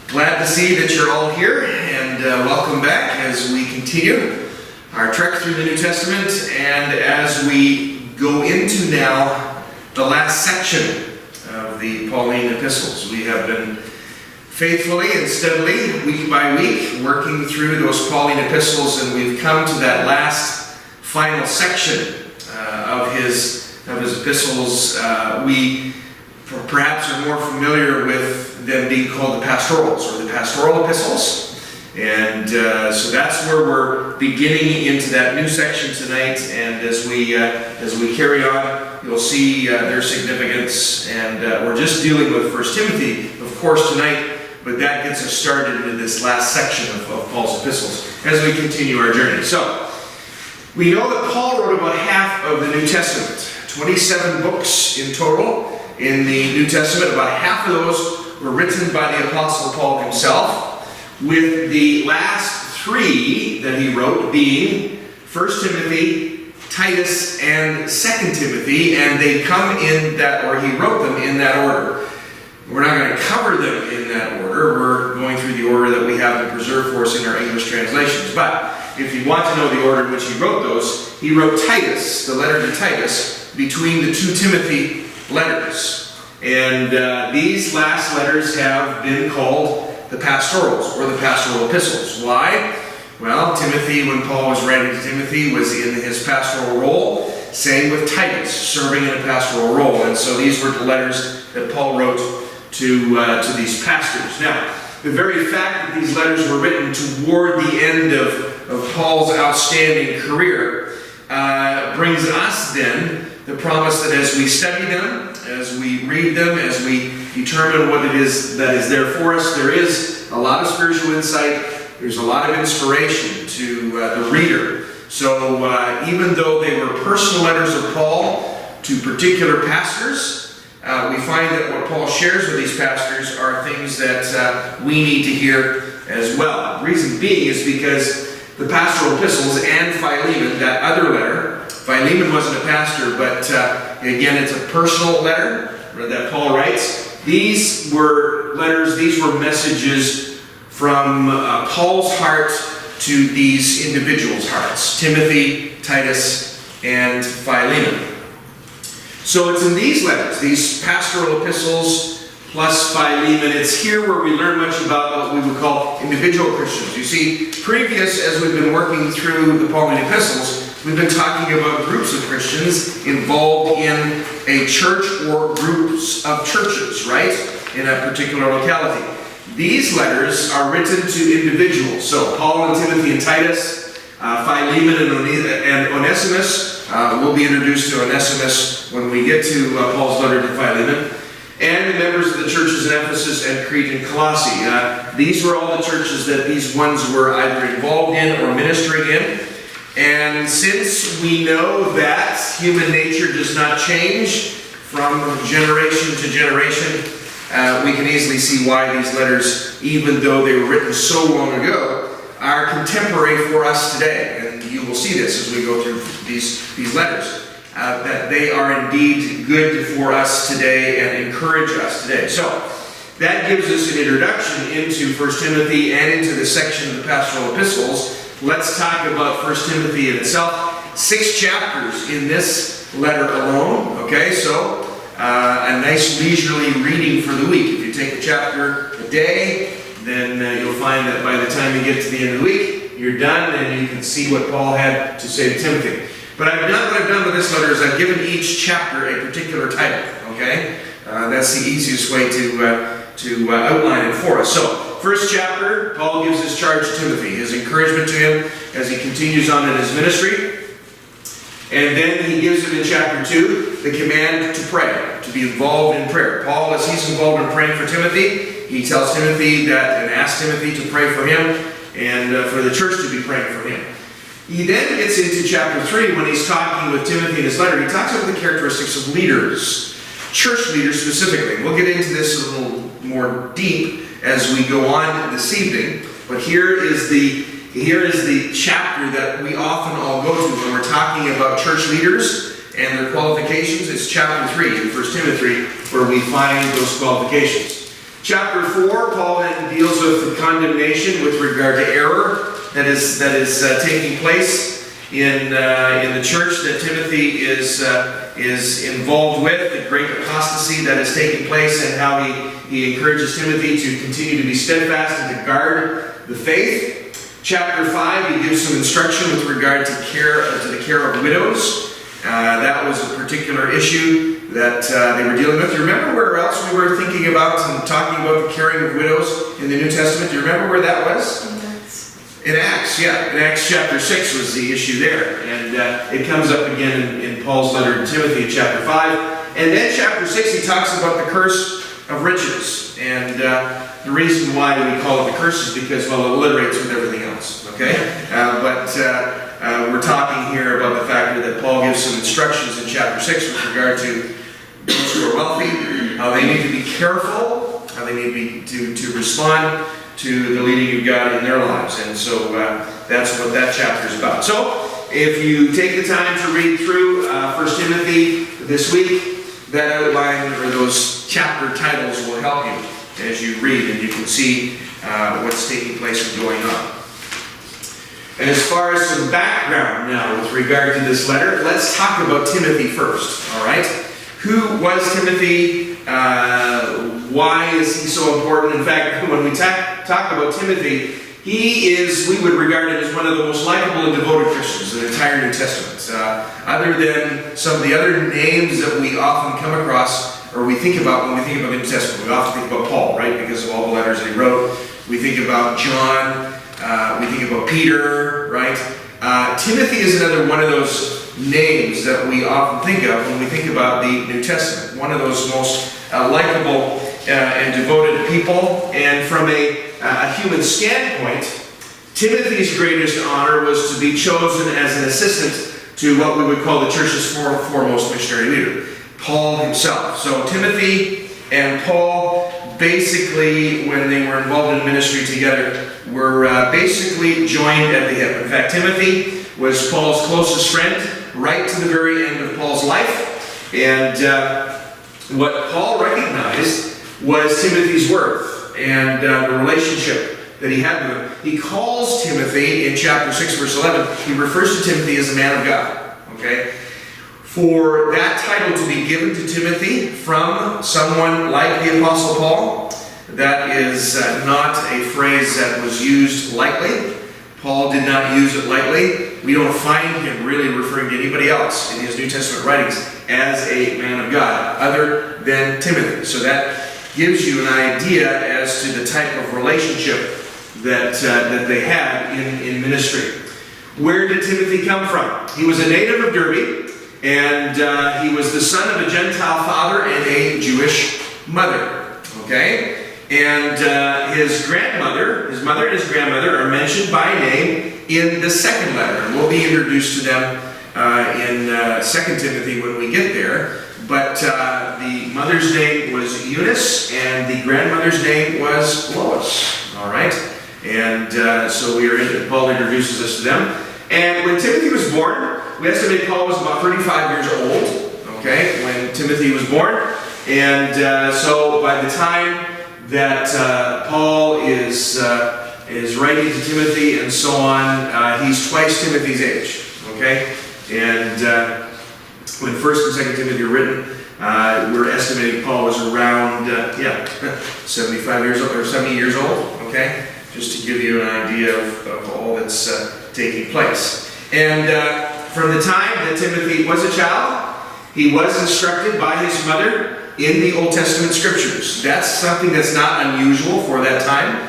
Glad to see that you're all here, and welcome back as we continue our trek through the New Testament, and as we go into now the last section of the Pauline epistles. We have been faithfully and steadily, week by week, working through those Pauline epistles, and we've come to that last final section of his epistles. We perhaps are more familiar with them being called the pastorals, or the pastoral epistles. And so that's where we're beginning into that new section tonight. And as we carry on, you'll see their significance. And we're just dealing with 1 Timothy, of course, tonight. But that gets us started into this last section of Paul's epistles as we continue our journey. So we know that Paul wrote about half of the New Testament, 27 books in total in the New Testament. About half of those were written by the Apostle Paul himself, with the last three that he wrote being 1 Timothy, Titus, and 2 Timothy, and they come in that, or he wrote them in that order. We're not going to cover them in that order. We're going through the order that we have them preserved for us in our English translations. But if you want to know the order in which he wrote those, he wrote Titus, the letter to Titus, between the 2 Timothy letters. And these last letters have been called the pastorals, or the pastoral epistles. Why? Well, Timothy, when Paul was writing to Timothy, was in his pastoral role. Same with Titus, serving in a pastoral role. And so these were the letters that Paul wrote to these pastors. Now, the very fact that these letters were written toward the end of Paul's outstanding career brings us then the promise that as we study them, as we read them, as we determine what it is that is there for us, there is a lot of spiritual insight, there's a lot of inspiration to the reader. So even though they were personal letters of Paul to particular pastors, we find that what Paul shares with these pastors are things that we need to hear as well. The reason being is because the pastoral epistles and Philemon, that other letter, Philemon wasn't a pastor, but again, it's a personal letter that Paul writes. These were letters, these were messages from Paul's heart to these individuals' hearts, Timothy, Titus, and Philemon. So it's in these letters, these pastoral epistles plus Philemon, it's here where we learn much about what we would call individual Christians. You see, previous, as we've been working through the Pauline epistles, we've been talking about groups of Christians involved in a church or groups of churches, right? In a particular locality. These letters are written to individuals. So Paul and Timothy and Titus, Philemon and Onesimus. We'll be introduced to Onesimus when we get to Paul's letter to Philemon. And the members of the churches in Ephesus and Crete and Colossae. These were all the churches that these ones were either involved in or ministering in. And since we know that human nature does not change from generation to generation, we can easily see why these letters, even though they were written so long ago, are contemporary for us today. And you will see this as we go through these letters, that they are indeed good for us today and encourage us today. So that gives us an introduction into 1 Timothy and into the section of the pastoral epistles. Let's talk about 1 Timothy in itself. 6 chapters in this letter alone. Okay, so a nice leisurely reading for the week. If you take a chapter a day, then you'll find that by the time you get to the end of the week, you're done and you can see what Paul had to say to Timothy. But what I've done with this letter is I've given each chapter a particular title. Okay, that's the easiest way to outline it for us. So, first chapter, Paul gives his charge to Timothy, his encouragement to him as he continues on in his ministry. And then he gives him in chapter 2 the command to pray, to be involved in prayer. Paul, as he's involved in praying for Timothy, he tells Timothy that, and asks Timothy to pray for him and for the church to be praying for him. He then gets into chapter 3 when he's talking with Timothy in his letter. He talks about the characteristics of leaders, church leaders specifically. We'll get into this a little more deep as we go on this evening. But here is the chapter that we often all go to when we're talking about church leaders and their qualifications. It's chapter 3 in 1 Timothy where we find those qualifications. Chapter 4, Paul then deals with the condemnation with regard to error that is taking place in the church that Timothy is involved with, the great apostasy that is taking place, and how he encourages Timothy to continue to be steadfast and to guard the faith. Chapter 5, he gives some instruction with regard to the care of widows. That was a particular issue that they were dealing with. Do you remember where else we were thinking about and talking about the caring of widows in the New Testament? Do you remember where that was? In Acts, yeah. In Acts chapter 6 was the issue there. And it comes up again in Paul's letter to Timothy in chapter 5. And then chapter 6, he talks about the curse of riches. And the reason why we call it the curse is because, well, it alliterates with everything else. Okay? But we're talking here about the fact that Paul gives some instructions in chapter 6 with regard to those who are wealthy, how they need to be careful, how they need to respond to the leading of God in their lives. And so that's what that chapter is about. So if you take the time to read through 1 Timothy this week, that outline or those chapter titles will help you as you read, and you can see what's taking place and going on. And as far as some background now with regard to this letter, let's talk about Timothy first, all right? Who was Timothy? Why is he so important? In fact, when we talk about Timothy, he is, we would regard him as one of the most likable and devoted Christians in the entire New Testament. Other than some of the other names that we often come across, or we think about when we think about the New Testament, we often think about Paul, right? Because of all the letters that he wrote. We think about John. We think about Peter, right? Timothy is another one of those names that we often think of when we think about the New Testament. One of those most likable and devoted people. And from a human standpoint, Timothy's greatest honor was to be chosen as an assistant to what we would call the church's foremost missionary leader, Paul himself. So Timothy and Paul, basically, when they were involved in ministry together, were basically joined at the hip. In fact, Timothy was Paul's closest friend right to the very end of Paul's life. And what Paul recognized was Timothy's worth and the relationship that he had with him. He calls Timothy in chapter 6, verse 11, he refers to Timothy as a man of God. Okay? For that title to be given to Timothy from someone like the Apostle Paul, that is not a phrase that was used lightly. Paul did not use it lightly. We don't find him really referring to anybody else in his New Testament writings as a man of God, other than Timothy. So that gives you an idea as to the type of relationship that they had in ministry. Where did Timothy come from? He was a native of Derbe, and he was the son of a Gentile father and a Jewish mother. Okay? And his mother and his grandmother are mentioned by name in the second letter. And we'll be introduced to them in 2 Timothy when we get there. But the mother's name was Eunice, and the grandmother's name was Lois. All right? And so Paul introduces us to them. And when Timothy was born, we estimate Paul was about 35 years old, okay, when Timothy was born. And so by the time that Paul is writing to Timothy and so on, he's twice Timothy's age, okay? And when 1st and 2nd Timothy are written, we're estimating Paul was around, 75 years old, or 70 years old, okay? Just to give you an idea of all that's taking place. And from the time that Timothy was a child, he was instructed by his mother in the Old Testament Scriptures. That's something that's not unusual for that time.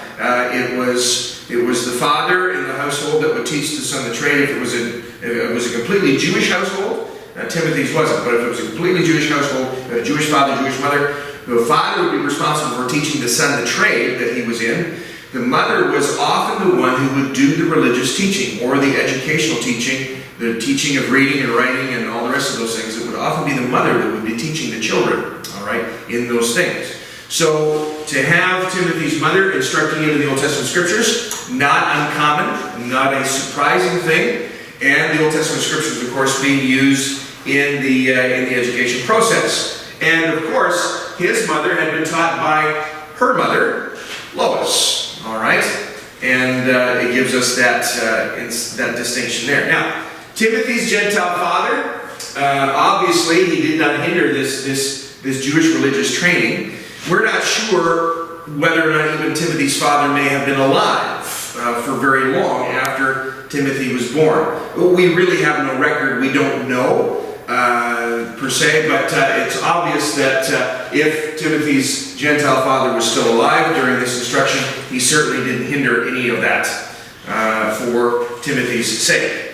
It was the father in the household that would teach the son the trade. If it was a completely Jewish household, Timothy's wasn't, but if it was a completely Jewish household, a Jewish father, Jewish mother, the father would be responsible for teaching the son the trade that he was in. The mother was often the one who would do the religious teaching or the educational teaching, the teaching of reading and writing and all the rest of those things. It would often be the mother that would be teaching the children, all right, in those things. So to have Timothy's mother instructing him in the Old Testament Scriptures, not uncommon, not a surprising thing. And the Old Testament Scriptures, of course, being used in the education process. And of course, his mother had been taught by her mother, Lois. All right, and it gives us that distinction there. Now, Timothy's Gentile father, obviously, he did not hinder this Jewish religious training. We're not sure whether or not even Timothy's father may have been alive for very long after Timothy was born. We really have no record. We don't know per se, but it's obvious that if Timothy's Gentile father was still alive during this instruction, he certainly didn't hinder any of that for Timothy's sake.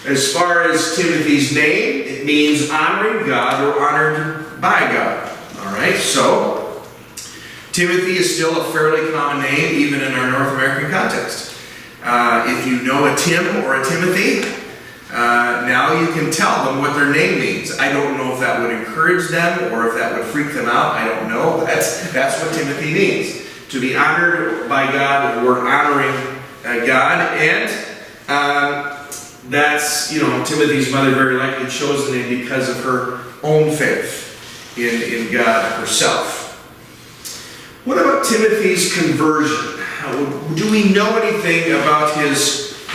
As far as Timothy's name, it means honoring God or honored by God. All right, so Timothy is still a fairly common name, even in our North American context. If you know a Tim or a Timothy, now you can tell them what their name means. I don't know if that would encourage them or if that would freak them out. I don't know. That's what Timothy means. To be honored by God or honoring God. And that's, Timothy's mother very likely chose the name because of her own faith in God herself. What about Timothy's conversion? Do we know anything about his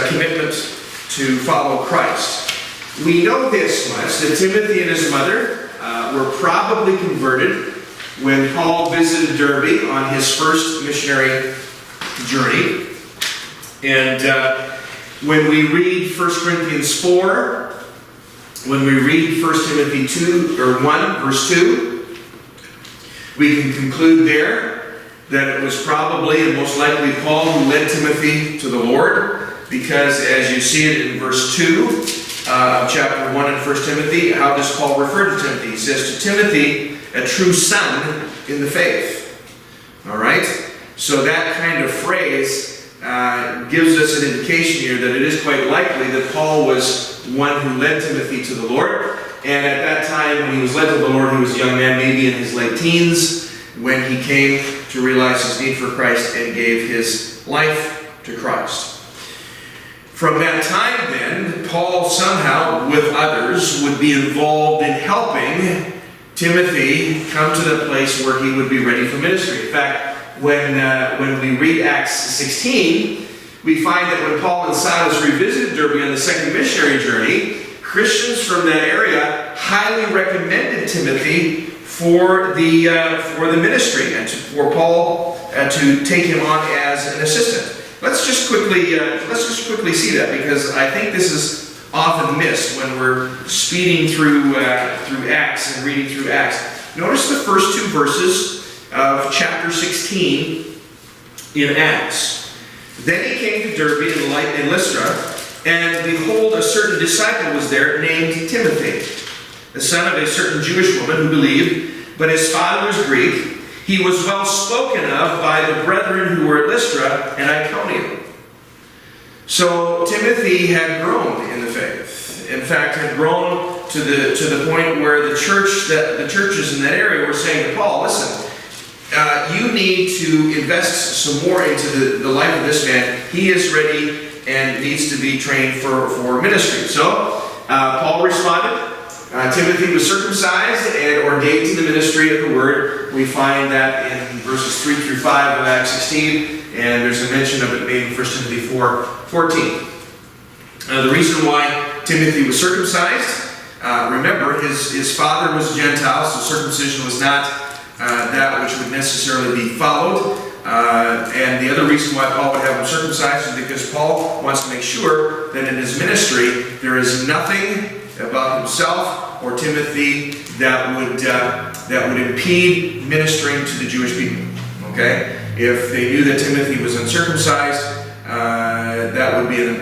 commitment to follow Christ? We know this much, that Timothy and his mother were probably converted when Paul visited Derbe on his first missionary journey. And when we read 1 Corinthians 4, when we read 1 Timothy 1, verse 2, we can conclude there that it was probably and most likely Paul who led Timothy to the Lord, because as you see it in verse 2 of chapter 1 in 1 Timothy, how does Paul refer to Timothy? He says, to Timothy, a true son in the faith. All right? So that kind of phrase gives us an indication here that it is quite likely that Paul was one who led Timothy to the Lord. And at that time, when he was led to the Lord, he was a young man, maybe in his late teens, when he came to realize his need for Christ and gave his life to Christ. From that time then, Paul somehow, with others, would be involved in helping Timothy come to the place where he would be ready for ministry. In fact, when we read Acts 16, we find that when Paul and Silas revisited Derbe on the second missionary journey, Christians from that area highly recommended Timothy for the ministry and for Paul to take him on as an assistant. Let's just quickly see that, because I think this is often missed when we're speeding through Acts and reading through Acts. Notice the first two verses of chapter 16 in Acts. Then he came to Derbe and Lystra, and behold, a certain disciple was there named Timothy, the son of a certain Jewish woman who believed, but his father was Greek. He was well spoken of by the brethren who were at Lystra and Iconium. So Timothy had grown in the faith. In fact, had grown to the point where the churches in that area were saying to Paul, listen, you need to invest some more into the life of this man. He is ready and needs to be trained for ministry. So Paul responded. Timothy was circumcised and ordained to the ministry of the word. We find that in verses 3 through 5 of Acts 16, and there's a mention of it made in 1 Timothy 4:14. The reason why Timothy was circumcised, remember, his father was a Gentile, so circumcision was not that which would necessarily be followed. And the other reason why Paul would have him circumcised is because Paul wants to make sure that in his ministry there is nothing about himself or Timothy that would impede ministering to the Jewish people. Okay? If they knew that Timothy was uncircumcised, that would be an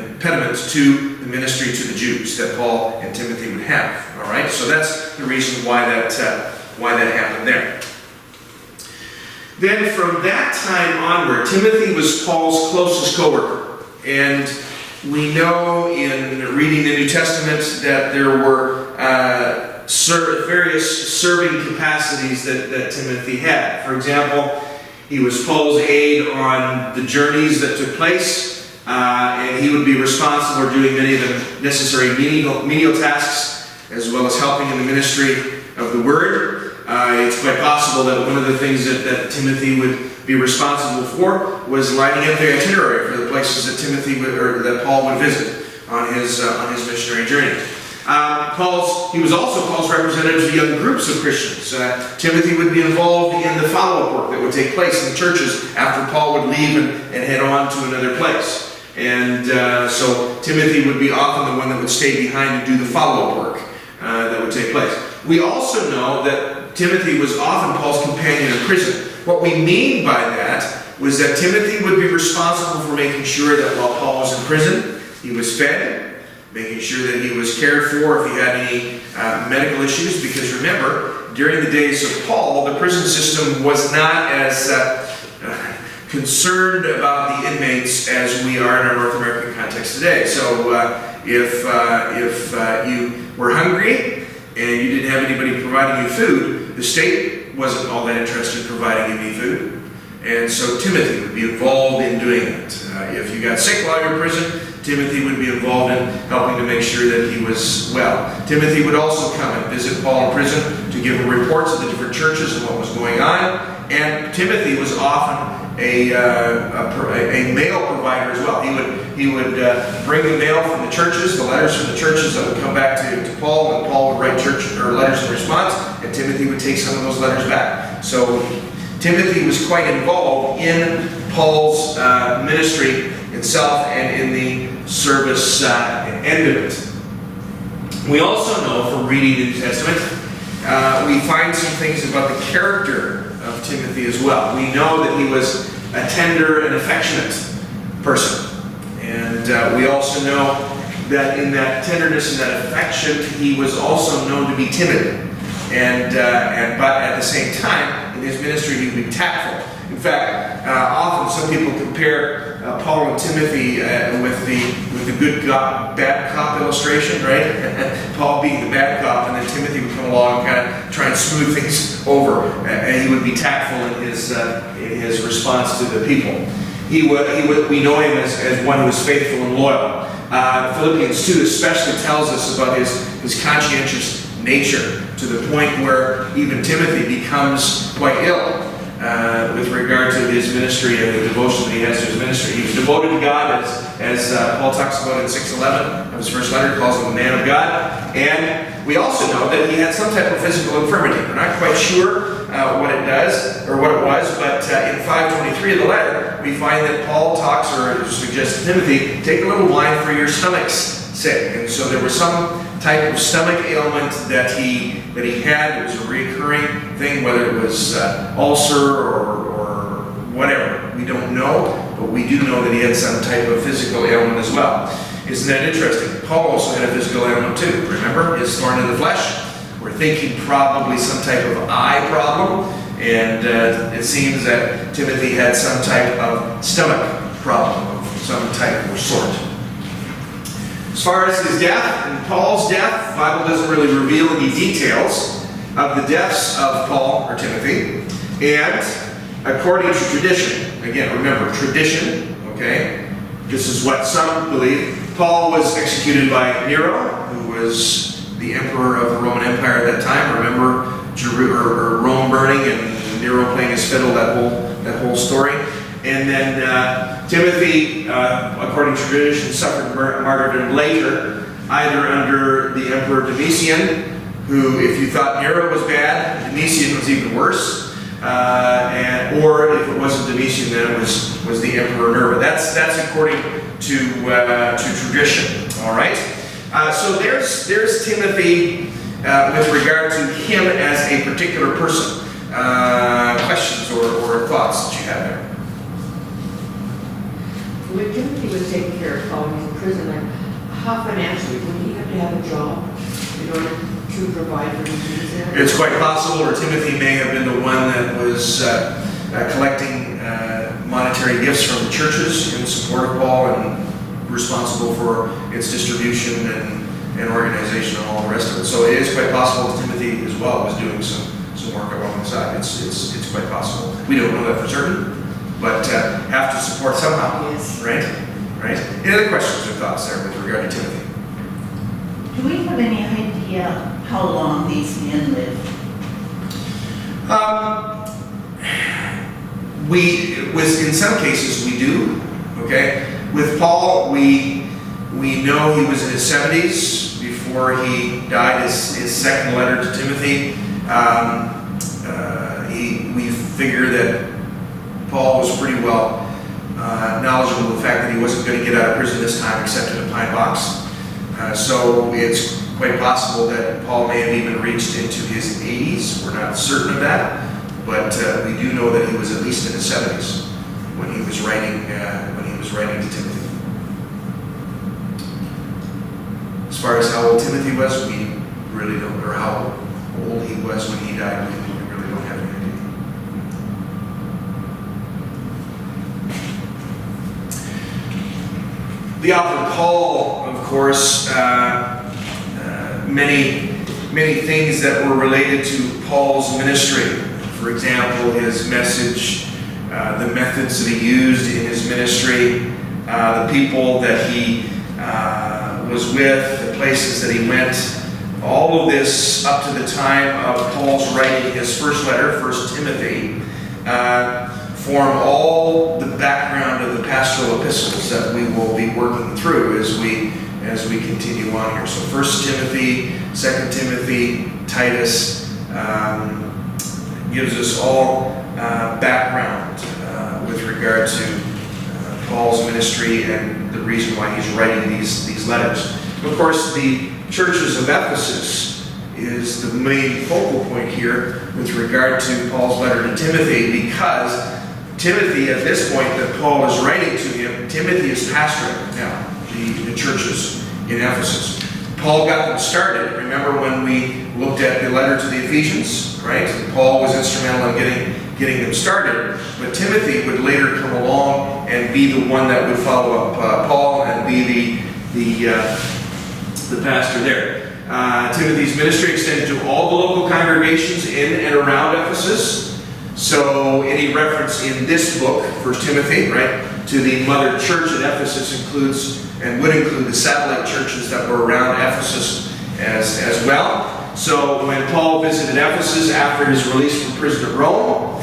impediment to the ministry to the Jews that Paul and Timothy would have. All right? So that's the reason why that happened there. Then from that time onward, Timothy was Paul's closest co-worker. And we know in reading the New Testament that there were various serving capacities that Timothy had. For example, he was Paul's aide on the journeys that took place and he would be responsible for doing many of the necessary menial tasks, as well as helping in the ministry of the word. It's quite possible that one of the things that Timothy would be responsible for was lining up the itinerary for the places that that Paul would visit on his missionary journey. He was also Paul's representative to young groups of Christians. Timothy would be involved in the follow-up work that would take place in the churches after Paul would leave and head on to another place. And so Timothy would be often the one that would stay behind to do the follow-up work that would take place. We also know that Timothy was often Paul's companion in prison. What we mean by that was that Timothy would be responsible for making sure that while Paul was in prison, he was fed, making sure that he was cared for if he had any medical issues. Because remember, during the days of Paul, the prison system was not as concerned about the inmates as we are in our North American context today. So if you were hungry and you didn't have anybody providing you food, the state wasn't all that interested in providing you any food. And so Timothy would be involved in doing that. If you got sick while you were in prison, Timothy would be involved in helping to make sure that he was well. Timothy would also come and visit Paul in prison to give him reports of the different churches and what was going on. And Timothy was often a mail provider as well. He would bring the mail from the churches, the letters from the churches that would come back to Paul, and Paul would write letters in response, and Timothy would take some of those letters back. So Timothy was quite involved in Paul's ministry itself and in the service end of it. We also know from reading the New Testament, we find some things about the character of Timothy as well. We know that he was a tender and affectionate person. And we also know that in that tenderness and that affection, he was also known to be timid. But at the same time, in his ministry, he would be tactful. In fact, often some people compare Paul and Timothy with the good cop, bad cop illustration, right? Paul being the bad cop, and then Timothy would come along and kind of try and smooth things over, and he would be tactful in his response to the people. We know him as one who is faithful and loyal. Philippians 2 especially tells us about his conscientious nature, to the point where even Timothy becomes quite ill with regard to his ministry and the devotion that he has to his ministry. He was devoted to God, as Paul talks about in 6:11 of his first letter, calls him a man of God. And we also know that he had some type of physical infirmity. We're not quite sure what it was, but in 5:23 of the letter, we find that Paul talks, or suggests to Timothy, take a little wine for your stomach's sake. And so there was some type of stomach ailment that he had. It was a recurring thing, whether it was ulcer or whatever. We don't know, but we do know that he had some type of physical ailment as well. Isn't that interesting? Paul also had a physical ailment too. Remember, his thorn in the flesh? We're thinking probably some type of eye problem, and it seems that Timothy had some type of stomach problem of some type or sort. As far as his death and Paul's death, the Bible doesn't really reveal any details of the deaths of Paul or Timothy. And according to tradition, again, remember, tradition, okay? This is what some believe. Paul was executed by Nero, who was the emperor of the Roman Empire at that time. Remember Rome burning and Nero playing his fiddle, that whole story. And then Timothy, according to tradition, suffered martyrdom later, either under the Emperor Domitian, who, if you thought Nero was bad, Domitian was even worse, or if it wasn't Domitian, then it was the Emperor Nerva. That's according to tradition. All right. So there's Timothy with regard to him as a particular person. Questions or thoughts that you have there? When Timothy was taken care of while he was in prison, how financially would he have to have a job in order to provide for his needs? It's quite possible, or Timothy may have been the one that was collecting monetary gifts from the churches in support of Paul and responsible for its distribution and organization and all the rest of it. So it is quite possible that Timothy as well was doing some work along the side. It's quite possible. We don't know that for certain, but have to support somehow, yes. right? right? Any other questions or thoughts there with regard to Timothy? Do we have any idea how long these men lived? In some cases we do, okay? With Paul, we know he was in his 70s before he died. His second letter to Timothy, we figure that Paul was pretty well knowledgeable of the fact that he wasn't going to get out of prison this time except in a pine box. So it's quite possible that Paul may have even reached into his 80s. We're not certain of that, but we do know that he was at least in his 70s when he was writing to Timothy. As far as how old Timothy was, we really don't, or how old he was when he died, we really don't have any idea. The author Paul, of course, many things that were related to Paul's ministry. For example, his message, the methods that he used in his ministry, the people that he was with, the places that he went. All of this up to the time of Paul's writing his first letter, 1 Timothy, form all the background of the pastoral epistles that we will be working through as we continue on here. So 1 Timothy, 2 Timothy, Titus gives us all background with regard to Paul's ministry and the reason why he's writing these letters. Of course, the churches of Ephesus is the main focal point here with regard to Paul's letter to Timothy, because Timothy, at this point that Paul is writing to him, Timothy is pastoring now the churches in Ephesus. Paul got them started. Remember when we looked at the letter to the Ephesians, right? Paul was instrumental in getting them started, but Timothy would later come along and be the one that would follow up Paul and be the pastor there. Timothy's ministry extended to all the local congregations in and around Ephesus. So any reference in this book, 1 Timothy, right, to the mother church at Ephesus includes and would include the satellite churches that were around Ephesus as well. So when Paul visited Ephesus after his release from prison at Rome,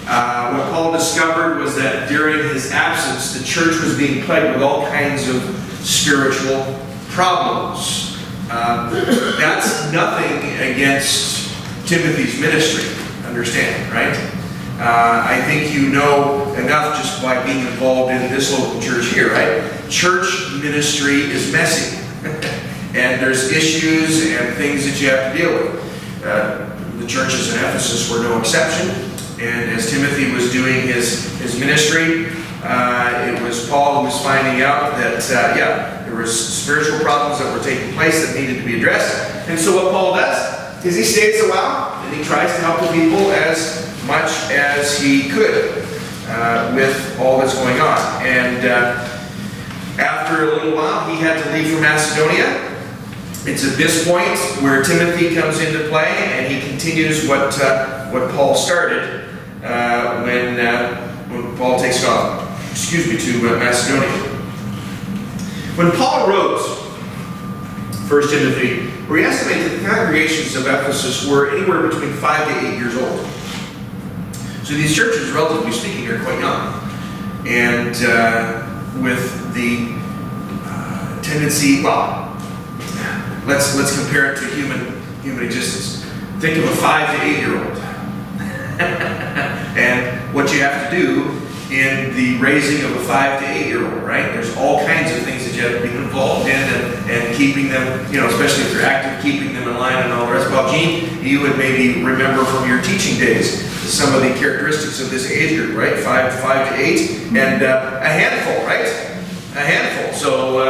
what Paul discovered was that during his absence, the church was being plagued with all kinds of spiritual problems. That's nothing against Timothy's ministry, understand, right? I think you know enough just by being involved in this local church here, right? Church ministry is messy. And there's issues and things that you have to deal with. The churches in Ephesus were no exception. And as Timothy was doing his ministry, it was Paul who was finding out that, there was spiritual problems that were taking place that needed to be addressed. And so what Paul does is he stays a while and he tries to help the people as much as he could with all that's going on. And after a little while, he had to leave for Macedonia. It's at this point where Timothy comes into play, and he continues what Paul started when Paul takes off, to Macedonia. When Paul wrote 1 Timothy, we estimate that the congregations of Ephesus were anywhere between 5 to 8 years old. So these churches, relatively speaking, are quite young. And with the tendency, let's compare it to human existence. Think of a 5 to 8 year old. And what you have to do in the raising of a 5 to 8 year old, right? There's all kinds of things that you have to be involved in and keeping them, especially if they're active, keeping them in line and all the rest. Well, Gene, you would maybe remember from your teaching days some of the characteristics of this age group, right? 5 to 8, and a handful, right? A handful. So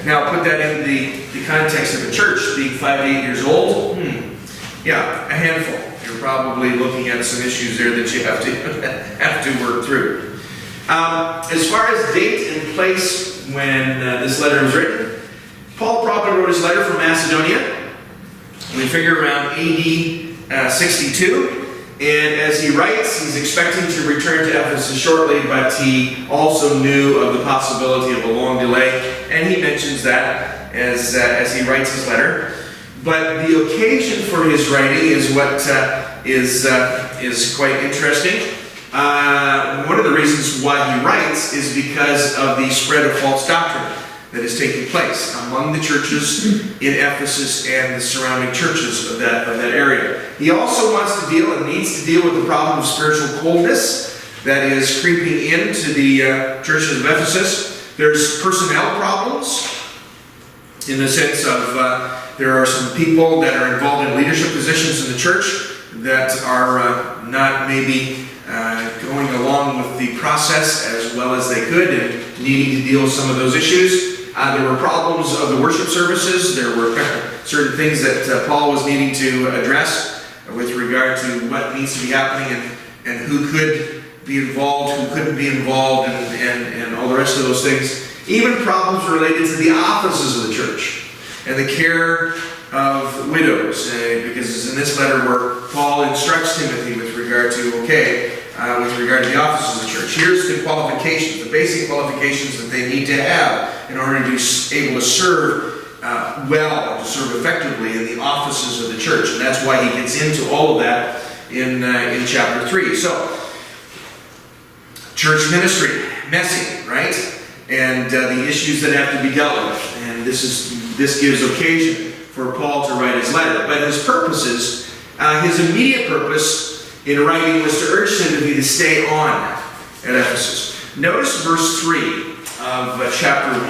now put that in the context of a church being 5 to 8 years old. Yeah, a handful. You're probably looking at some issues there that you have to work through. As far as date and place when this letter was written, Paul probably wrote his letter from Macedonia. We figure around AD 62. And as he writes, he's expecting to return to Ephesus shortly, but he also knew of the possibility of a long delay, and he mentions that as he writes his letter. But the occasion for his writing is what is quite interesting. One of the reasons why he writes is because of the spread of false doctrine that is taking place among the churches in Ephesus and the surrounding churches of that area. He also wants to deal and needs to deal with the problem of spiritual coldness that is creeping into the churches of Ephesus. There's personnel problems in the sense of there are some people that are involved in leadership positions in the church that are not maybe going along with the process as well as they could and needing to deal with some of those issues. There were problems of the worship services. There were certain things that Paul was needing to address with regard to what needs to be happening and who could be involved, who couldn't be involved, and all the rest of those things. Even problems related to the offices of the church and the care of widows, because it's in this letter where Paul instructs Timothy with regard to the offices of the church. Here's the qualifications, the basic qualifications that they need to have in order to be able to serve well, to serve effectively in the offices of the church. And that's why he gets into all of that in chapter 3. So, church ministry, messy, right? And the issues that have to be dealt with. And this gives occasion for Paul to write his letter. But his purposes, his immediate purpose in writing was to urge Timothy to stay on at Ephesus. Notice verse 3 of chapter 1.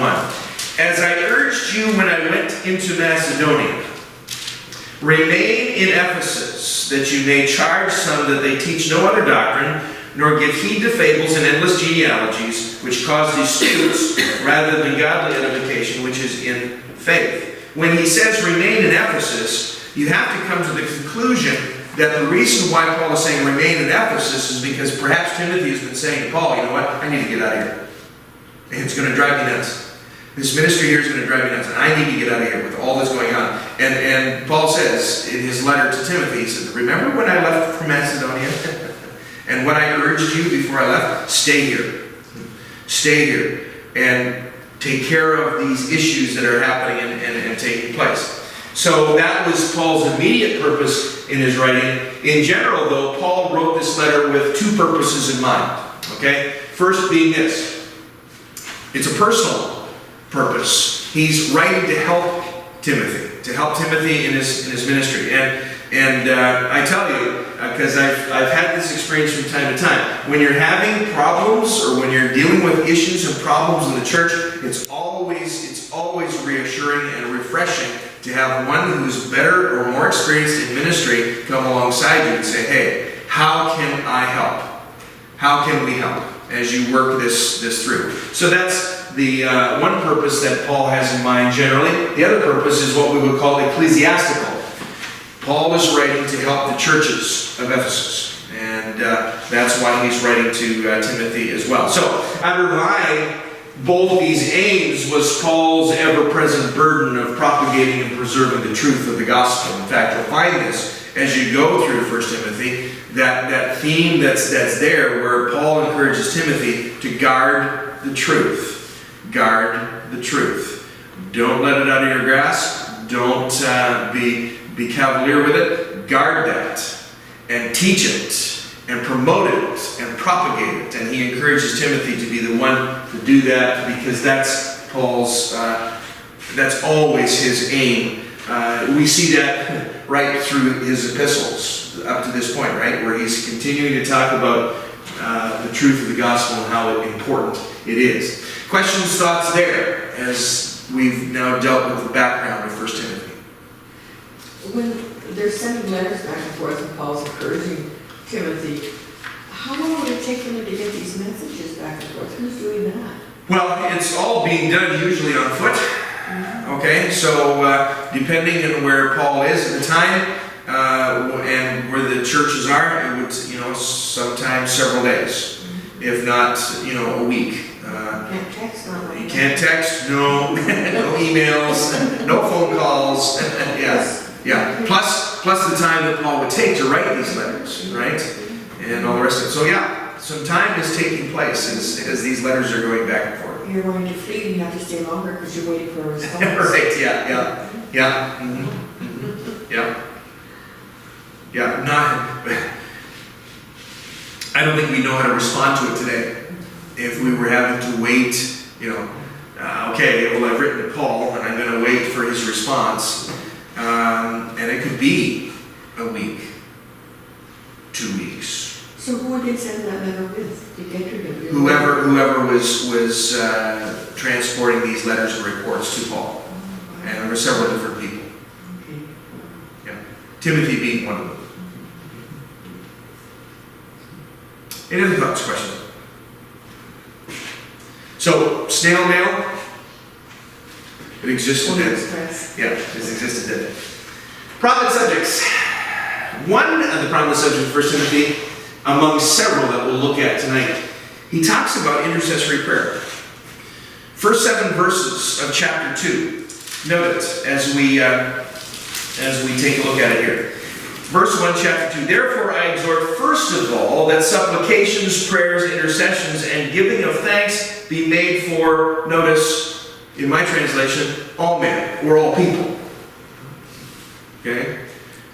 As I urged you when I went into Macedonia, remain in Ephesus, that you may charge some that they teach no other doctrine, nor give heed to fables and endless genealogies, which cause disputes rather than godly edification, which is in faith. When he says remain in Ephesus, you have to come to the conclusion that the reason why Paul is saying remain in Ephesus is because perhaps Timothy has been saying to Paul, you know what, I need to get out of here. It's going to drive me nuts. This ministry here is going to drive me nuts, and I need to get out of here with all that's going on. And Paul says in his letter to Timothy, he says, remember when I left from Macedonia? And when I urged you before I left? Stay here. Stay here. And take care of these issues that are happening and taking place. So that was Paul's immediate purpose in his writing. In general, though, Paul wrote this letter with two purposes in mind. Okay? First being this. It's a personal purpose. He's writing to help Timothy in his ministry. And I tell you, because I've had this experience from time to time, when you're having problems or when you're dealing with issues and problems in the church, it's always reassuring and refreshing to have one who's better or more experienced in ministry come alongside you and say, hey, how can I help? How can we help as you work this through? So that's the one purpose that Paul has in mind generally. The other purpose is what we would call ecclesiastical. Paul is writing to help the churches of Ephesus, and that's why he's writing to Timothy as well. So, underlying both these aims was Paul's ever-present burden of propagating and preserving the truth of the gospel. In fact, you'll find this as you go through 1 Timothy, that theme that's there where Paul encourages Timothy to guard the truth. Guard the truth. Don't let it out of your grasp. Don't be cavalier with it. Guard that and teach it and promote it and propagate it. And he encourages Timothy to be the one to do that because that's Paul's, that's always his aim. We see that right through his epistles up to this point, right? Where he's continuing to talk about the truth of the gospel and how important it is. Questions, thoughts there as we've now dealt with the background of 1 Timothy? When they're sending letters back and forth and Paul's encouraging Timothy, how long would it take for them to get these messages back and forth? Who's doing that? Well, it's all being done usually on foot. Okay, so depending on where Paul is at the time and where the churches are, it would, sometimes several days, if not, a week. Can't text, not like You can't text, no emails, no phone calls. Yeah. Plus plus the time that Paul would take to write these letters, right? And all the rest of it. So yeah, some time is taking place as these letters are going back and forth. You're going to flee, you have to stay longer because you're waiting for a response. Right, yeah. Mm-hmm. Mm-hmm. Yeah, I don't think we know how to respond to it today. If we were having to wait, okay, well, I've written to Paul and I'm going to wait for his response. And it could be a week, 2 weeks. So who would they send that letter with to get to them? Whoever was transporting these letters and reports to Paul. And there were several different people. Okay. Yeah. Timothy being one of them. Any other thoughts, questions? So, snail mail, it existed then. Express. Yeah, it existed then. Prominent subjects. One of the prominent subjects of 1 Timothy, among several that we'll look at tonight, he talks about intercessory prayer. First 7 verses of chapter 2. Note it as we take a look at it here. Verse 1, chapter 2. Therefore I exhort first of all that supplications, prayers, intercessions, and giving of thanks be made for, notice, in my translation, all men, or all people. Okay?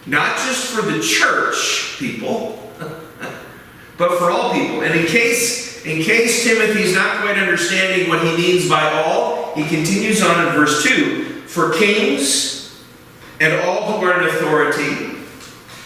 Not just for the church people, but for all people. And in case Timothy's not quite understanding what he means by all, he continues on in verse 2. For kings and all who are in authority,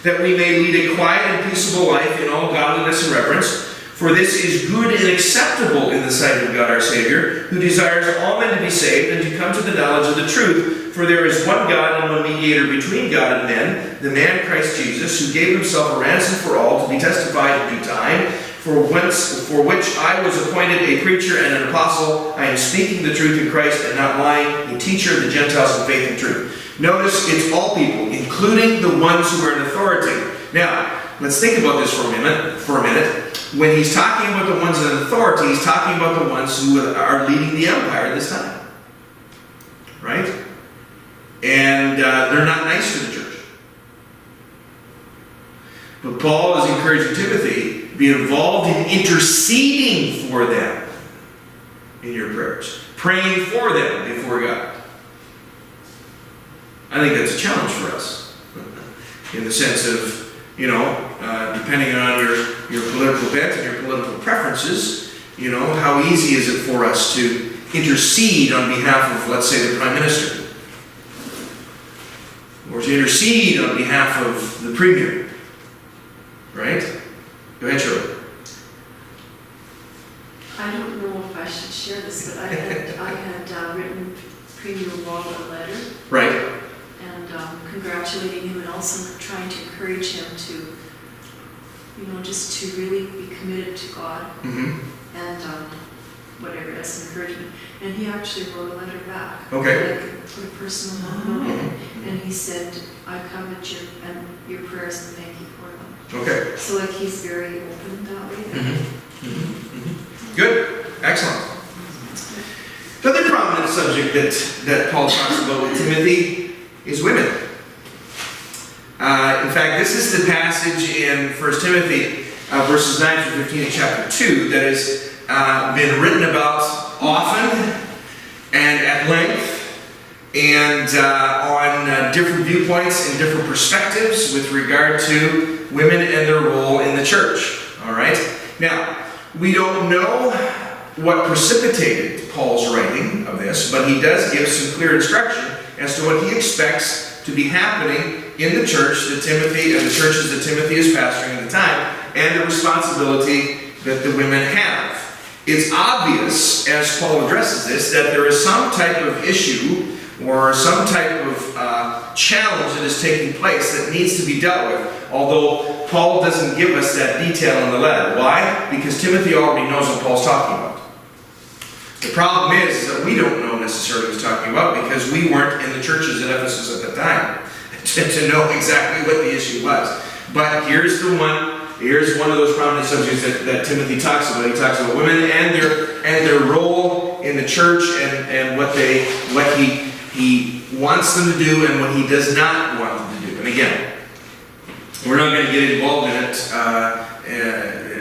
that we may lead a quiet and peaceable life in all godliness and reverence. For this is good and acceptable in the sight of God our Savior, who desires all men to be saved and to come to the knowledge of the truth. For there is one God and one mediator between God and men, the man Christ Jesus, who gave himself a ransom for all to be testified in due time, for which I was appointed a preacher and an apostle. I am speaking the truth in Christ and not lying, a teacher of the Gentiles in faith and truth. Notice it's all people, including the ones who are in authority. Now, let's think about this for a minute. When he's talking about the ones in authority, he's talking about the ones who are leading the empire at this time. Right? And they're not nice to the church. But Paul is encouraging Timothy to be involved in interceding for them in your prayers. Praying for them before God. I think that's a challenge for us. In the sense of, depending on your political bent and your political preferences, how easy is it for us to intercede on behalf of, let's say, the Prime Minister? Or to intercede on behalf of the Premier? Right? Go ahead, Shirley. I don't know if I should share this, but I had written Premier Wall a letter. Right. And congratulating him and also trying to encourage him to, just to really be committed to God. Mm-hmm. And whatever, as encouragement. And he actually wrote a letter back. Okay. Put a personal note in it. And he said, I covet your prayers and thank you for them. Okay. So he's very open that way. Mm-hmm. Mm-hmm. Good. Excellent. Another prominent subject that Paul talks about with Timothy is women. In fact, this is the passage in 1 Timothy, verses 9 through 15 in chapter 2 that has been written about often and at length and on different viewpoints and different perspectives with regard to women and their role in the church. All right? Now, we don't know what precipitated Paul's writing of this, but he does give some clear instruction as to what he expects to be happening in the church that Timothy and the churches that Timothy is pastoring at the time, and the responsibility that the women have. It's obvious, as Paul addresses this, that there is some type of issue or some type of challenge that is taking place that needs to be dealt with, although Paul doesn't give us that detail in the letter. Why? Because Timothy already knows what Paul's talking about. The problem is that we don't know necessarily what he's talking about because we weren't in the churches at Ephesus at the time to know exactly what the issue was. But here's one of those prominent subjects that Timothy talks about. He talks about women and their role in the church and what he wants them to do and what he does not want them to do. And again, get involved in it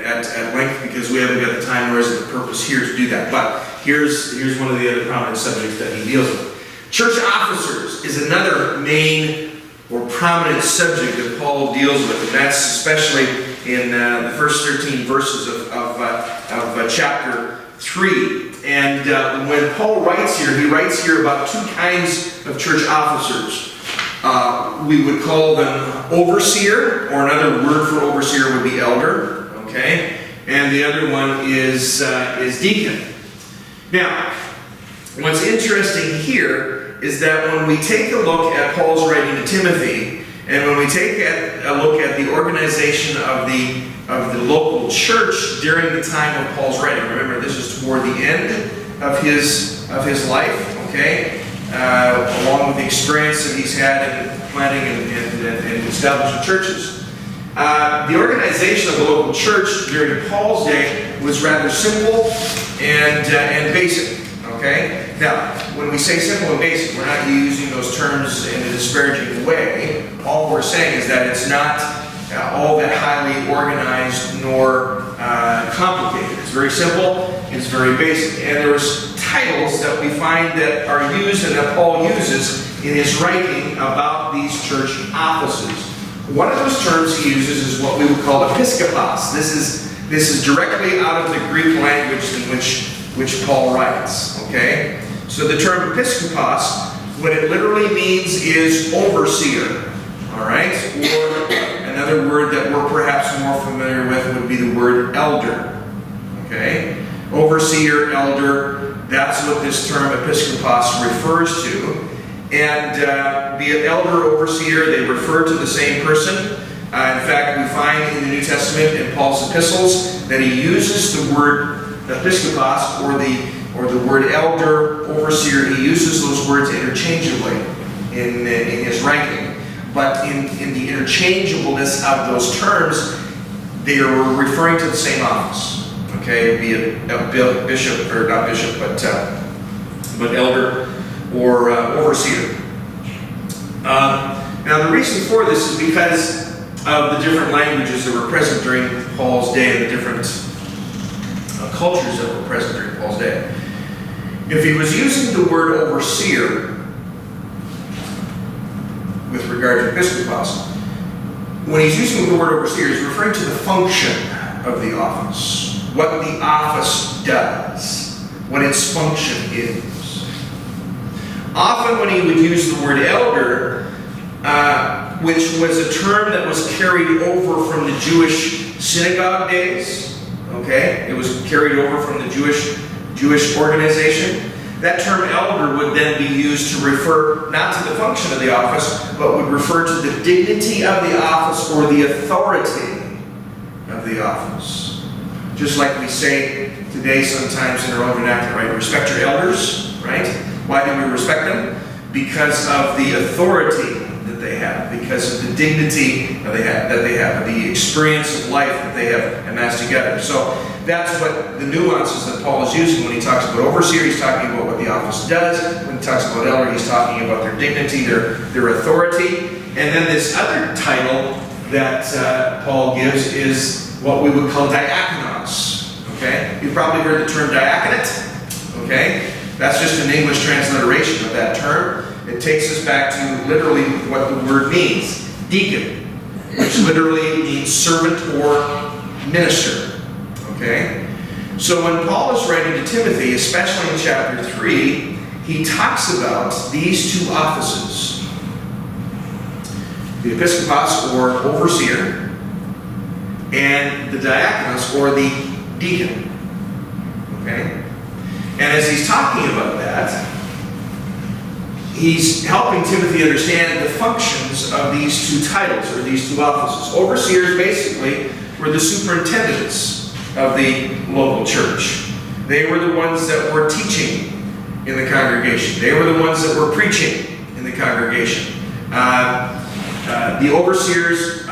at length because we haven't got the time nor is it the purpose here to do that. But here's one of the other prominent subjects that he deals with. Church officers is another main or prominent subject that Paul deals with, and that's especially in the first 13 verses of chapter 3. And when Paul writes here, he writes here about two kinds of church officers. We would call them overseer, or another word for overseer would be elder, okay? And the other one is deacon. Now, what's interesting here is that when we take a look at Paul's writing to Timothy, and when we take a look at the organization of the local church during the time of Paul's writing, remember this is toward the end of his life, okay? Along with the experience that he's had in planting and establishing churches. The organization of the local church during Paul's day was rather simple and basic, okay? Now, when we say simple and basic, we're not using those terms in a disparaging way. All we're saying is that it's not all that highly organized nor complicated. It's very simple, it's very basic. And there's titles that we find that are used and that Paul uses in his writing about these church offices. One of those terms he uses is what we would call episkopos. This is directly out of the Greek language in which Paul writes, okay? So the term episkopos, what it literally means is overseer, all right? Or another word that we're perhaps more familiar with would be the word elder, okay? Overseer, elder, that's what this term episkopos refers to. And be it elder, overseer, they refer to the same person. In fact, we find in the New Testament in Paul's epistles that he uses the word episkopos or the word elder, overseer. He uses those words interchangeably in his writing. But in the interchangeableness of those terms, they are referring to the same office. Okay, be it a bishop, or not bishop, but elder or overseer. Now the reason for this is because of the different languages that were present during Paul's day and the different cultures that were present during Paul's day. If he was using the word overseer with regard to episkopos, when he's using the word overseer, he's referring to the function of the office, what the office does, what its function is. Often when he would use the word elder, which was a term that was carried over from the Jewish synagogue days, okay? It was carried over from the Jewish organization. That term elder would then be used to refer not to the function of the office, but would refer to the dignity of the office or the authority of the office. Just like we say today sometimes in our own vernacular, right? Respect your elders, right? Why do we respect them? Because of the authority that they have, because of the dignity that they have, the experience of life that they have amassed together. So that's what the nuances that Paul is using when he talks about overseer. He's talking about what the office does. When he talks about elder, he's talking about their dignity, their authority. And then this other title that Paul gives is what we would call diakonos. Okay? You've probably heard the term diaconate. Okay? That's just an English transliteration of that term. It takes us back to literally what the word means, deacon, which literally means servant or minister. Okay? So when Paul is writing to Timothy, especially in chapter 3, he talks about these two offices, the episkopos or overseer, and the diakonos or the deacon. Okay? And as he's talking about that, he's helping Timothy understand the functions of these two titles, or these two offices. Overseers basically were the superintendents of the local church. They were the ones that were teaching in the congregation. They were the ones that were preaching in the congregation. The overseers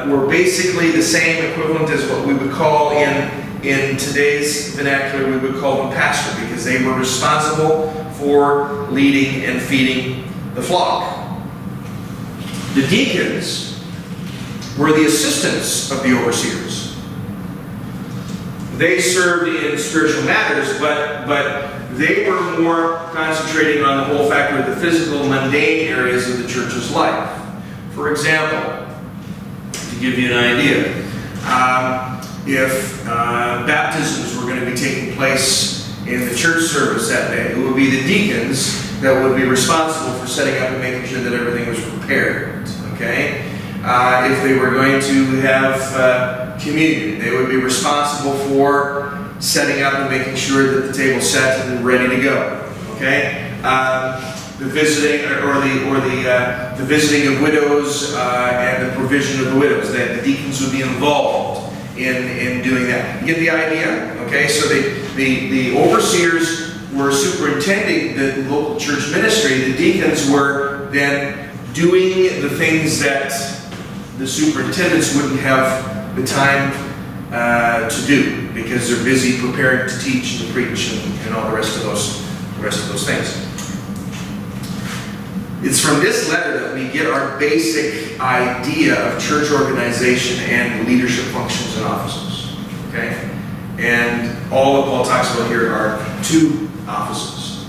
were basically the same equivalent as what we would call in today's vernacular, we would call them pastor, because they were responsible for leading and feeding the flock. The deacons were the assistants of the overseers. They served in spiritual matters, but they were more concentrating on the whole factor of the physical, mundane areas of the church's life. For example, to give you an idea, if baptisms were going to be taking place in the church service that day, it would be the deacons that would be responsible for setting up and making sure that everything was prepared. Okay? If they were going to have communion, they would be responsible for setting up and making sure that the table's set and ready to go. Okay? The visiting the visiting of widows and the provision of the widows, that the deacons would be involved in doing that. You get the idea? Okay, so the overseers were superintending the local church ministry. The deacons were then doing the things that the superintendents wouldn't have the time to do because they're busy preparing to teach and to preach and all the rest of those things. It's from this letter that we get our basic idea of church organization and leadership functions and offices. Okay? And all that Paul talks about here are 2 offices.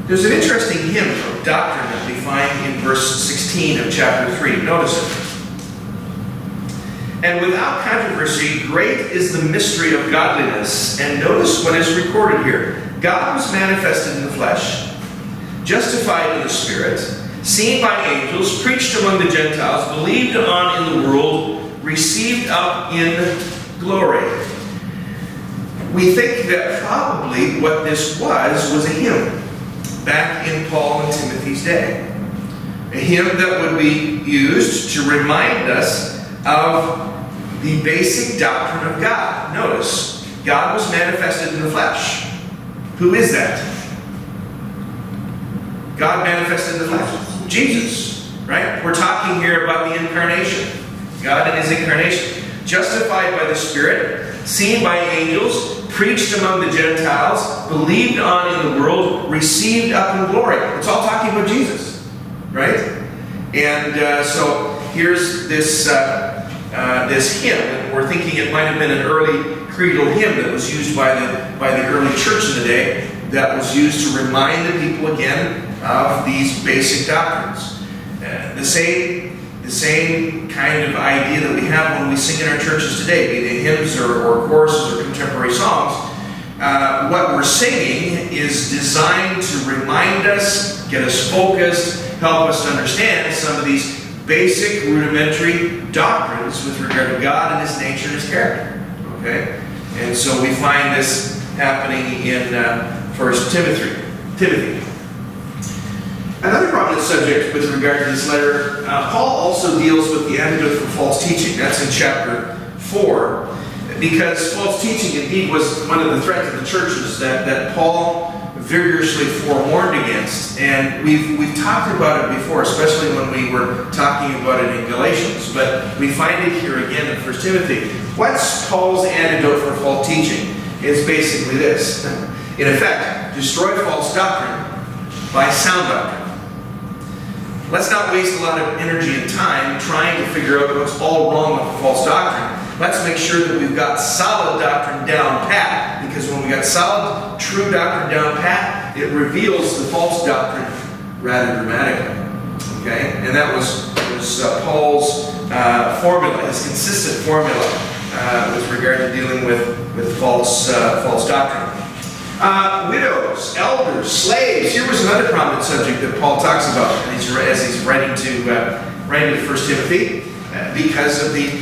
There's an interesting hymn of doctrine that we find in verse 16 of chapter 3. Notice it. And without controversy, great is the mystery of godliness. And notice what is recorded here. God was manifested in the flesh, justified in the Spirit, seen by angels, preached among the Gentiles, believed on in the world, received up in glory. We think that probably what this was a hymn back in Paul and Timothy's day. A hymn that would be used to remind us of the basic doctrine of God. Notice, God was manifested in the flesh. Who is that? God manifested in the flesh. Jesus, right? We're talking here about the incarnation. God in His incarnation. Justified by the Spirit, seen by angels, preached among the Gentiles, believed on in the world, received up in glory. It's all talking about Jesus, right? And so here's this hymn. We're thinking it might have been an early creedal hymn that was used by the early church in the day, that was used to remind the people again of these basic doctrines. The same kind of idea that we have when we sing in our churches today, be they hymns or choruses or contemporary songs. What we're singing is designed to remind us, get us focused, help us to understand some of these basic rudimentary doctrines with regard to God and His nature and His character. Okay? And so we find this happening in 1 Timothy. Another prominent subject with regard to this letter, Paul also deals with the antidote for false teaching. That's in chapter 4. Because false teaching indeed was one of the threats of the churches that Paul vigorously forewarned against. And we've talked about it before, especially when we were talking about it in Galatians. But we find it here again in 1 Timothy. What's Paul's antidote for false teaching? It's basically this. In effect, destroy false doctrine by sound doctrine. Let's not waste a lot of energy and time trying to figure out what's all wrong with the false doctrine. Let's make sure that we've got solid doctrine down pat, because when we got solid, true doctrine down pat, it reveals the false doctrine rather dramatically. Okay? And that was Paul's formula, his consistent formula with regard to dealing with false doctrine. Widows, elders, slaves. Here was another prominent subject that Paul talks about as he's writing to 1 Timothy, because of the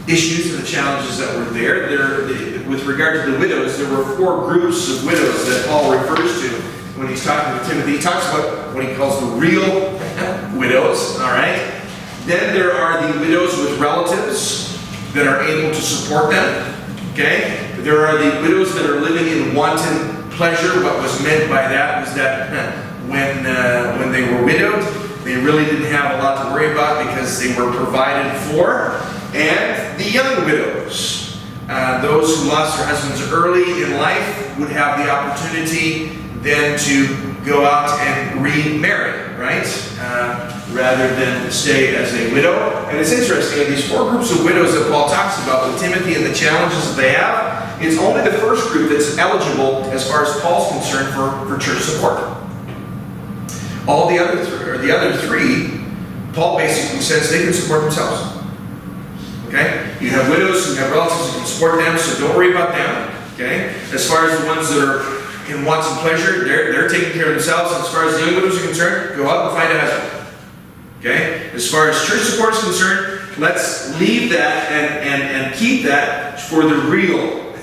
issues and the challenges that were there. With regard to the widows, there were 4 groups of widows that Paul refers to when he's talking to Timothy. He talks about what he calls the real widows, all right? Then there are the widows with relatives that are able to support them, okay? There are the widows that are living in wanton pleasure. What was meant by that was that when they were widowed, they really didn't have a lot to worry about because they were provided for. And the young widows, those who lost their husbands early in life, would have the opportunity then to go out and remarry, right? rather than stay as a widow. And it's interesting, these 4 groups of widows that Paul talks about with Timothy and the challenges that they have, it's only the first group that's eligible as far as Paul's concerned for church support. All the other three, Paul basically says they can support themselves. Okay? You have widows who have relatives who can support them, so don't worry about them. Okay? As far as the ones that are in wants and pleasure, they're taking care of themselves. As far as the young widows are concerned, go out and find a husband. Okay? As far as church support is concerned, let's leave that and keep that for the real,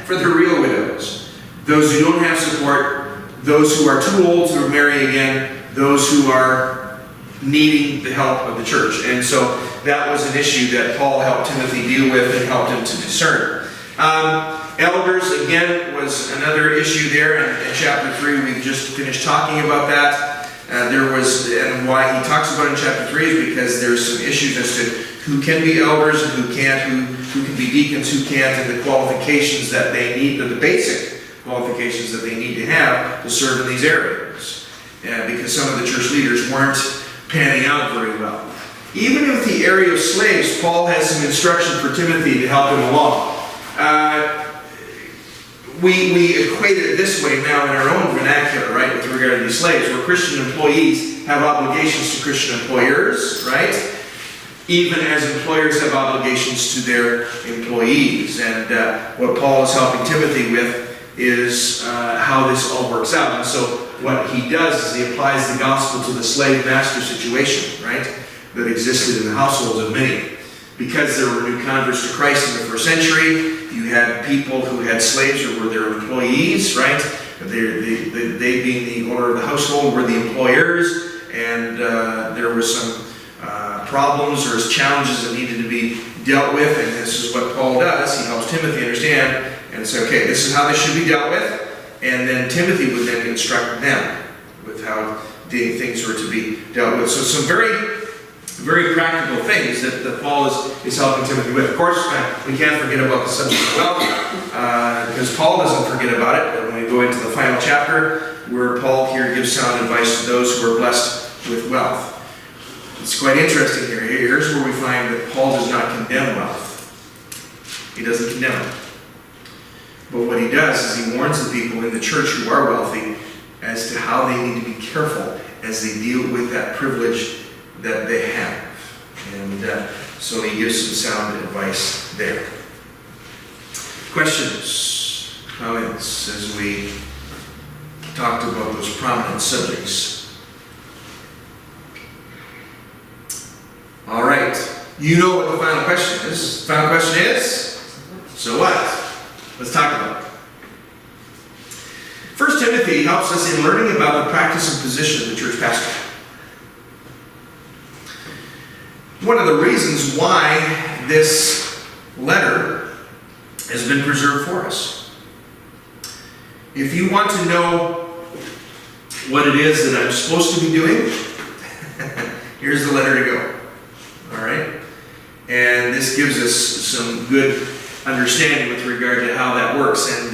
for the real widows. Those who don't have support, those who are too old to marry again, those who are needing the help of the church. And so that was an issue that Paul helped Timothy deal with and helped him to discern. Elders, again, was another issue there. In chapter 3, we've just finished talking about that. And why he talks about it in chapter 3 is because there's some issues as to who can be elders and who can't, who can be deacons, who can't, and the qualifications that they need, the basic qualifications that they need to have to serve in these areas. Because some of the church leaders weren't panning out very well. Even with the area of slaves, Paul has some instruction for Timothy to help him along. We equate it this way now in our own vernacular, right, with regard to these slaves, where Christian employees have obligations to Christian employers, right? Even as employers have obligations to their employees. And what Paul is helping Timothy with is how this all works out. And so what he does is he applies the gospel to the slave-master situation, right, that existed in the households of many. Because there were new converts to Christ in the first century, you had people who had slaves who were their employees, right? They being the owner of the household were the employers, and there were some problems or challenges that needed to be dealt with, and this is what Paul does. He helps Timothy understand and say, okay, this is how this should be dealt with, and then Timothy would then instruct them with how the things were to be dealt with. So some very practical things that Paul is helping Timothy with. Of course, we can't forget about the subject of wealth, because Paul doesn't forget about it. When we go into the final chapter, where Paul here gives sound advice to those who are blessed with wealth. It's quite interesting here. Here's where we find that Paul does not condemn wealth. He doesn't condemn it. But what he does is he warns the people in the church who are wealthy as to how they need to be careful as they deal with that privilege that they have. And so he gives some sound advice there. Questions, comments as we talked about those prominent subjects? All right. You know what the final question is. The final question is, so what? Let's talk about it. 1 Timothy helps us in learning about the practice and position of the church pastor. One of the reasons why this letter has been preserved for us. If you want to know what it is that I'm supposed to be doing, here's the letter to go. All right? And this gives us some good understanding with regard to how that works, and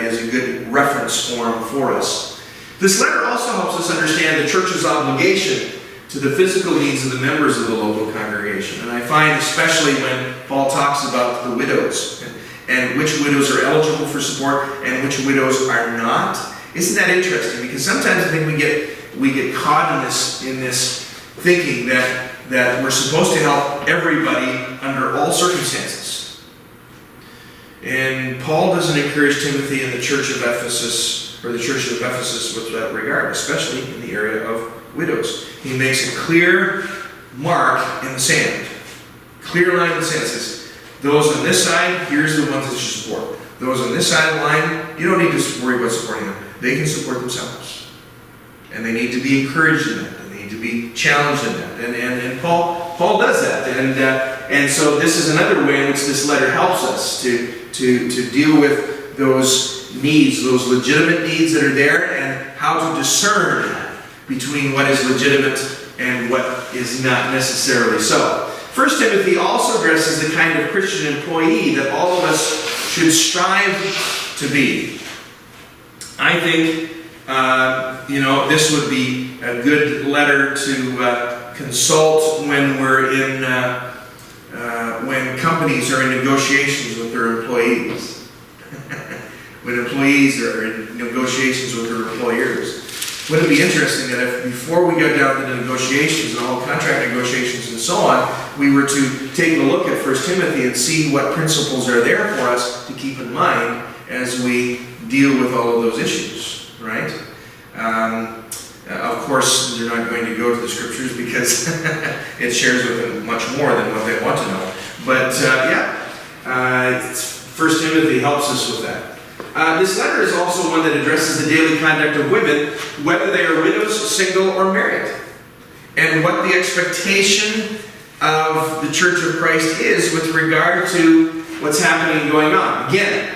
is a good reference form for us. This letter also helps us understand the church's obligation to the physical needs of the members of the local congregation. And I find, especially when Paul talks about the widows and which widows are eligible for support and which widows are not. Isn't that interesting? Because sometimes I think we get caught in this thinking that we're supposed to help everybody under all circumstances. And Paul doesn't encourage Timothy in the church of Ephesus, or the church of Ephesus with that regard, especially in the area of widows. He makes a clear mark in the sand. Clear line in the sand. Says, those on this side, here's the ones that you support. Those on this side of the line, you don't need to worry about supporting them. They can support themselves. And they need to be encouraged in that. They need to be challenged in that. And Paul does that. And so this is another way in which this letter helps us to deal with those needs, those legitimate needs that are there, and how to discern between what is legitimate and what is not necessarily so. 1 Timothy also addresses the kind of Christian employee that all of us should strive to be. I think This would be a good letter to consult when we're in, when companies are in negotiations with their employees. When employees are in negotiations with their employers. Wouldn't it be interesting that if before we got down to the negotiations and all contract negotiations and so on, we were to take a look at 1 Timothy and see what principles are there for us to keep in mind as we deal with all of those issues, right? Of course, they're not going to go to the scriptures because it shares with them much more than what they want to know. But 1 Timothy helps us with that. This letter is also one that addresses the daily conduct of women, whether they are widows, single, or married, and what the expectation of the Church of Christ is with regard to what's happening and going on. Again,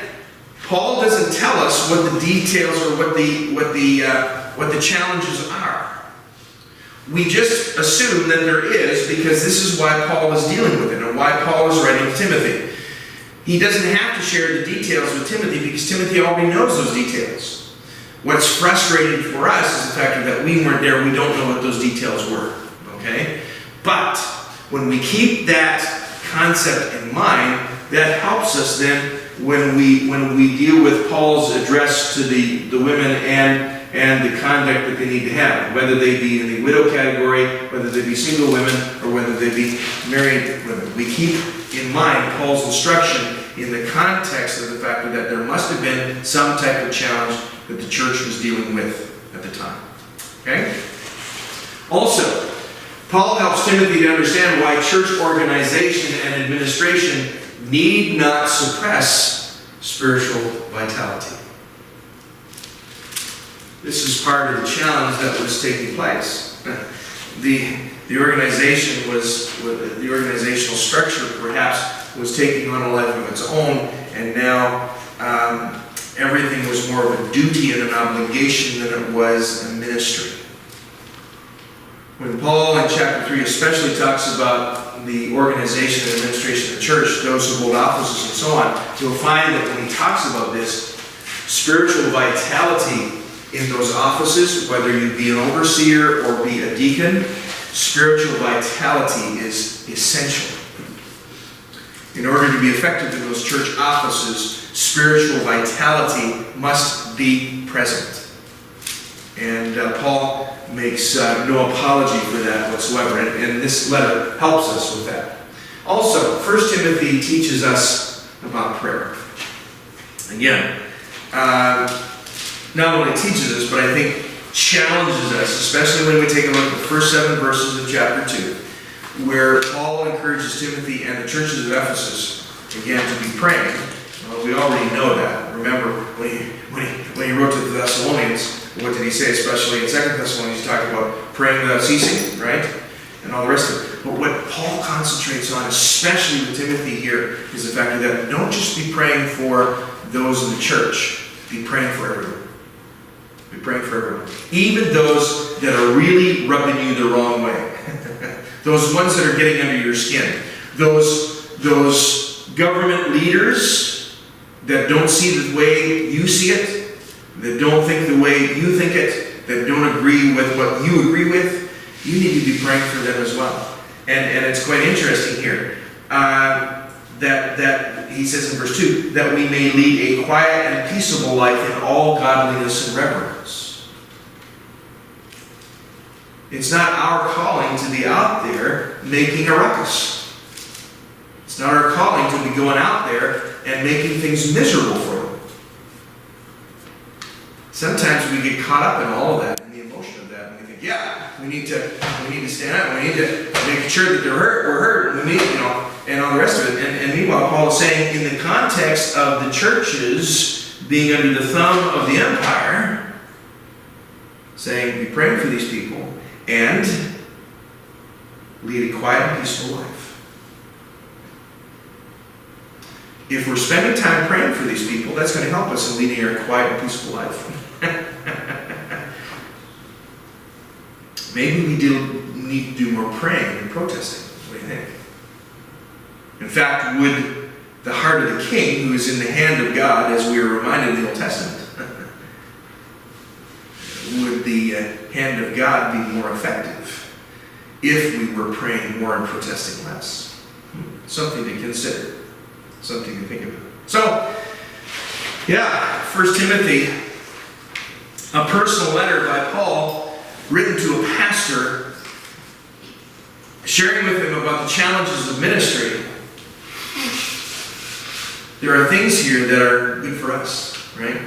Paul doesn't tell us what the details or what the challenges are. We just assume that there is because this is why Paul is dealing with it and why Paul is writing to Timothy. He doesn't have to share the details with Timothy because Timothy already knows those details. What's frustrating for us is the fact that we weren't there, we don't know what those details were. Okay? But when we keep that concept in mind, that helps us then when we deal with Paul's address to the women and the conduct that they need to have, whether they be in the widow category, whether they be single women, or whether they be married women. We keep in mind Paul's instruction in the context of the fact that there must have been some type of challenge that the church was dealing with at the time. Okay? Also, Paul helps Timothy to understand why church organization and administration need not suppress spiritual vitality. This is part of the challenge that was taking place. The organization the organizational structure perhaps was taking on a life of its own, and now everything was more of a duty and an obligation than it was a ministry. When Paul in chapter 3 especially talks about the organization and administration of the church, those who hold offices and so on, you'll find that when he talks about this, spiritual vitality in those offices, whether you be an overseer or be a deacon, spiritual vitality is essential. In order to be effective in those church offices, spiritual vitality must be present. And Paul makes no apology for that whatsoever, and this letter helps us with that. Also, 1 Timothy teaches us about prayer. Again, not only teaches us, but I think challenges us, especially when we take a look at the first 7 verses of chapter 2, where Paul encourages Timothy and the churches of Ephesus, again, to be praying. Well, we already know that. Remember, when he wrote to the Thessalonians, what did he say, especially in 2 Thessalonians, he talked about praying without ceasing, right? And all the rest of it. But what Paul concentrates on, especially with Timothy here, is the fact that don't just be praying for those in the church, be praying for everyone. Be praying for everyone. Even those that are really rubbing you the wrong way. Those ones that are getting under your skin. Those government leaders that don't see the way you see it, that don't think the way you think it, that don't agree with what you agree with, you need to be praying for them as well. And it's quite interesting here that he says in verse 2, that we may lead a quiet and peaceable life in all godliness and reverence. It's not our calling to be out there making a ruckus. It's not our calling to be going out there and making things miserable for them. Sometimes we get caught up in all of that, in the emotion of that, and we think, yeah, we need to stand up, we need to make sure that we're hurt, and we need, and all the rest of it. And meanwhile, Paul is saying, in the context of the churches being under the thumb of the empire, saying, be praying for these people and lead a quiet and peaceful life. If we're spending time praying for these people, that's going to help us in leading a quiet and peaceful life. Maybe we need to do more praying and protesting. What do you think? In fact, would the heart of the king, who is in the hand of God, as we are reminded in the Old Testament, hand of God be more effective if we were praying more and protesting less? Something to consider. Something to think about. So, yeah, 1 Timothy, a personal letter by Paul, written to a pastor, sharing with him about the challenges of ministry. There are things here that are good for us, right?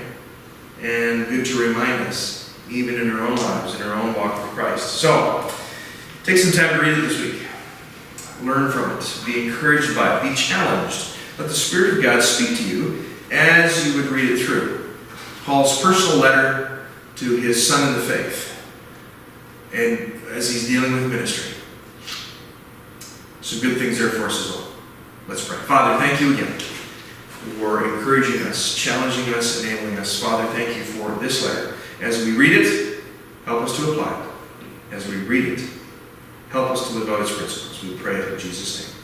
And good to remind us, even in our own lives, in our own walk with Christ. So, take some time to read it this week. Learn from it. Be encouraged by it. Be challenged. Let the Spirit of God speak to you as you would read it through. Paul's personal letter to his son in the faith, and as he's dealing with ministry. Some good things there for us as well. Let's pray. Father, thank you again for encouraging us, challenging us, enabling us. Father, thank you for this letter. As we read it, help us to apply it. As we read it, help us to live out its principles. We pray it in Jesus' name.